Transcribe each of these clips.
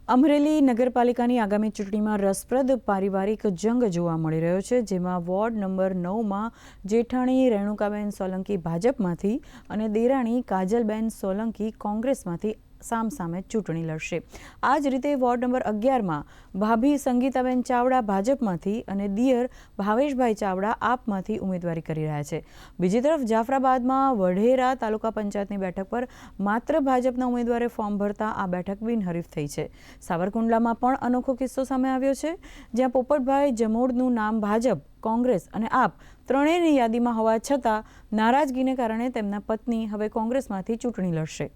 અમરેલી નગરપાલિકાની આગામી ચૂંટણીમાં રસપ્રદ પારિવારિક જંગ જોવા મળી રહ્યો છે, જેમાં વોર્ડ નંબર 9માં જેઠાણી રેણુકાબેન સોલંકી ભાજપમાંથી અને દેરાણી કાજલબેન સોલંકી કોંગ્રેસમાંથી સામસામે ચૂંટણી લડશે। આ જ રીતે વોર્ડ નંબર 11માં ભાભી સંગીતાબેન ચાવડા ભાજપમાંથી અને દિયર ભાવેશભાઈ ચાવડા આપમાંથી ઉમેદવારી કરી રહ્યા છે। બીજી તરફ જાફરાબાદમાં વઢેરા તાલુકા પંચાયતની બેઠક પર માત્ર ભાજપના ઉમેદવારે ફોર્મ ભરતા આ બેઠક બિનહરીફ થઈ છે। સાવરકુંડલામાં પણ અનોખો કિસ્સો સામે આવ્યો છે, જ્યાં પોપટભાઈ જમોડનું નામ ભાજપ, કોંગ્રેસ અને આપ ત્રણેયની યાદીમાં હોવા છતાં નારાજગીને કારણે તેમના પત્ની હવે કોંગ્રેસમાંથી ચૂંટણી લડશે।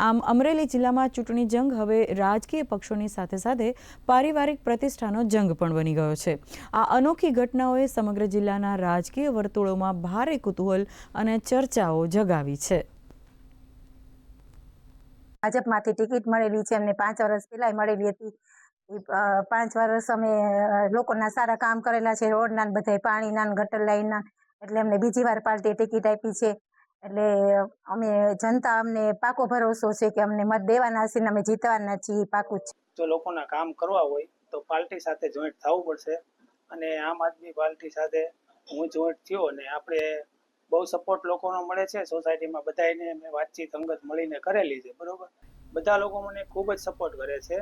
આમ અમરેલી જિલ્લામાં ચૂંટણી જંગ હવે રાજકીય પક્ષોની સાથે સાથે પારિવારિક પ્રતિષ્ઠાનો જંગ પણ બની ગયો છે। આ અનોખી ઘટનાઓએ સમગ્ર જિલ્લાના રાજકીય વર્તુળોમાં ભારે કુતૂહલ અને ચર્ચાઓ જગાવી છે। ભાજપમાંથી ટિકિટ મળેલી છે, અમને 5 વર્ષ પહેલા મળેલી હતી। 5 વર્ષ અમે લોકોના સારા કામ કરેલા છે, રોડના ને બધે પાણીના ને ગટર લાઈનના, એટલે અમને બીજી વાર પાર્ટીએ ટિકિટ આપી છે। એટલે અમે જનતા અમને પાકો ભરોસો છે કે અમને મત દેવાના છે ને અમે જીતવાના છીએ, પાકું છે। જો લોકોના કામ કરવા હોય તો પાર્ટી સાથે જોઈન્ટ થવું પડશે, અને આમ આદમી પાર્ટી સાથે હું જોઈન્ટ થયો અને આપણે બહુ સપોર્ટ લોકોનો મળે છે। સોસાયટીમાં બધાને મેં વાતચીત અંગત મળીને કરેલી છે, બરોબર। બધા લોકો મને ખૂબ જ સપોર્ટ કરે છે।